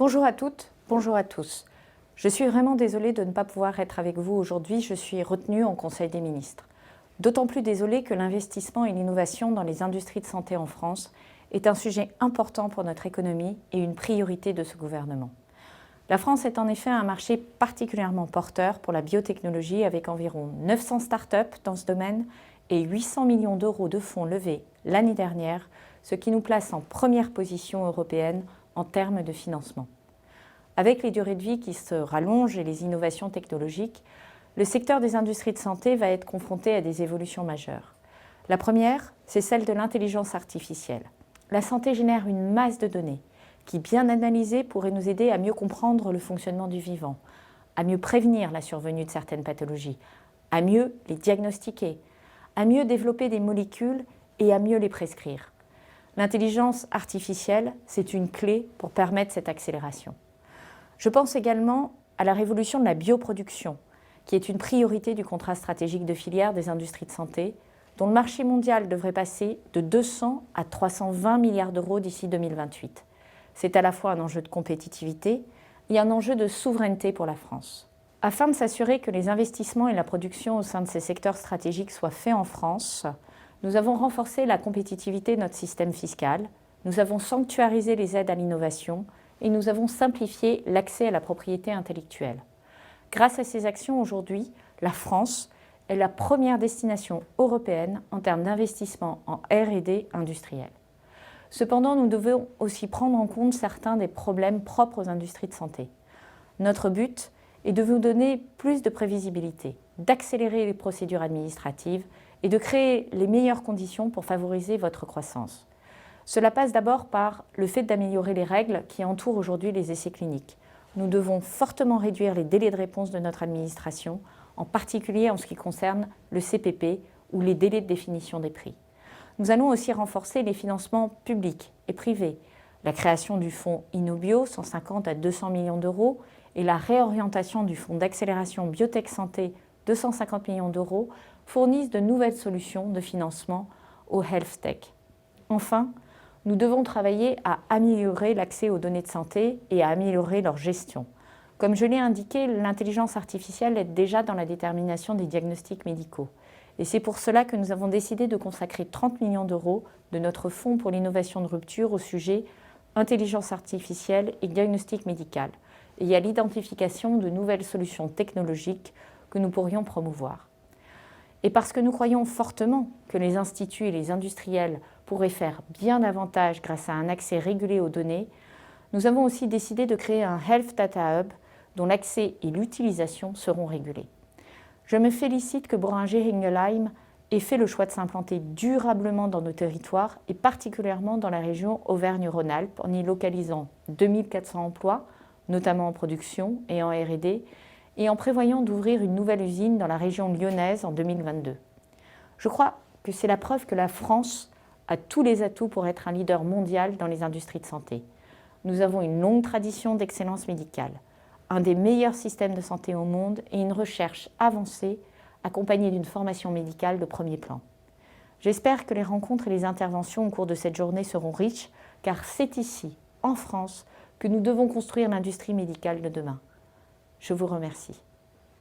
Bonjour à toutes, bonjour à tous. Je suis vraiment désolée de ne pas pouvoir être avec vous aujourd'hui. Je suis retenue en Conseil des ministres. D'autant plus désolée que l'investissement et l'innovation dans les industries de santé en France est un sujet important pour notre économie et une priorité de ce gouvernement. La France est en effet un marché particulièrement porteur pour la biotechnologie avec environ 900 startups dans ce domaine et 800 millions d'euros de fonds levés l'année dernière, ce qui nous place en première position européenne en termes de financement. Avec les durées de vie qui se rallongent et les innovations technologiques, le secteur des industries de santé va être confronté à des évolutions majeures. La première, c'est celle de l'intelligence artificielle. La santé génère une masse de données qui, bien analysées, pourrait nous aider à mieux comprendre le fonctionnement du vivant, à mieux prévenir la survenue de certaines pathologies, à mieux les diagnostiquer, à mieux développer des molécules et à mieux les prescrire. L'intelligence artificielle, c'est une clé pour permettre cette accélération. Je pense également à la révolution de la bioproduction, qui est une priorité du contrat stratégique de filière des industries de santé, dont le marché mondial devrait passer de 200 à 320 milliards d'euros d'ici 2028. C'est à la fois un enjeu de compétitivité et un enjeu de souveraineté pour la France. Afin de s'assurer que les investissements et la production au sein de ces secteurs stratégiques soient faits en France, nous avons renforcé la compétitivité de notre système fiscal, nous avons sanctuarisé les aides à l'innovation et nous avons simplifié l'accès à la propriété intellectuelle. Grâce à ces actions, aujourd'hui, la France est la première destination européenne en termes d'investissement en R&D industriel. Cependant, nous devons aussi prendre en compte certains des problèmes propres aux industries de santé. Notre but est de vous donner plus de prévisibilité, d'accélérer les procédures administratives et de créer les meilleures conditions pour favoriser votre croissance. Cela passe d'abord par le fait d'améliorer les règles qui entourent aujourd'hui les essais cliniques. Nous devons fortement réduire les délais de réponse de notre administration, en particulier en ce qui concerne le CPP ou les délais de définition des prix. Nous allons aussi renforcer les financements publics et privés, la création du fonds InnoBio, 150 à 200 millions d'euros, et la réorientation du fonds d'accélération Biotech Santé, 250 millions d'euros, fournissent de nouvelles solutions de financement au health tech. Enfin, nous devons travailler à améliorer l'accès aux données de santé et à améliorer leur gestion. Comme je l'ai indiqué, l'intelligence artificielle est déjà dans la détermination des diagnostics médicaux. Et c'est pour cela que nous avons décidé de consacrer 30 millions d'euros de notre fonds pour l'innovation de rupture au sujet intelligence artificielle et diagnostic médical, et à l'identification de nouvelles solutions technologiques que nous pourrions promouvoir. Et parce que nous croyons fortement que les instituts et les industriels pourraient faire bien davantage grâce à un accès régulé aux données, nous avons aussi décidé de créer un Health Data Hub dont l'accès et l'utilisation seront régulés. Je me félicite que Boehringer Ingelheim ait fait le choix de s'implanter durablement dans nos territoires et particulièrement dans la région Auvergne-Rhône-Alpes en y localisant 2400 emplois, notamment en production et en R&D, et en prévoyant d'ouvrir une nouvelle usine dans la région lyonnaise en 2022. Je crois que c'est la preuve que la France a tous les atouts pour être un leader mondial dans les industries de santé. Nous avons une longue tradition d'excellence médicale, un des meilleurs systèmes de santé au monde et une recherche avancée accompagnée d'une formation médicale de premier plan. J'espère que les rencontres et les interventions au cours de cette journée seront riches, car c'est ici, en France, que nous devons construire l'industrie médicale de demain. Je vous remercie.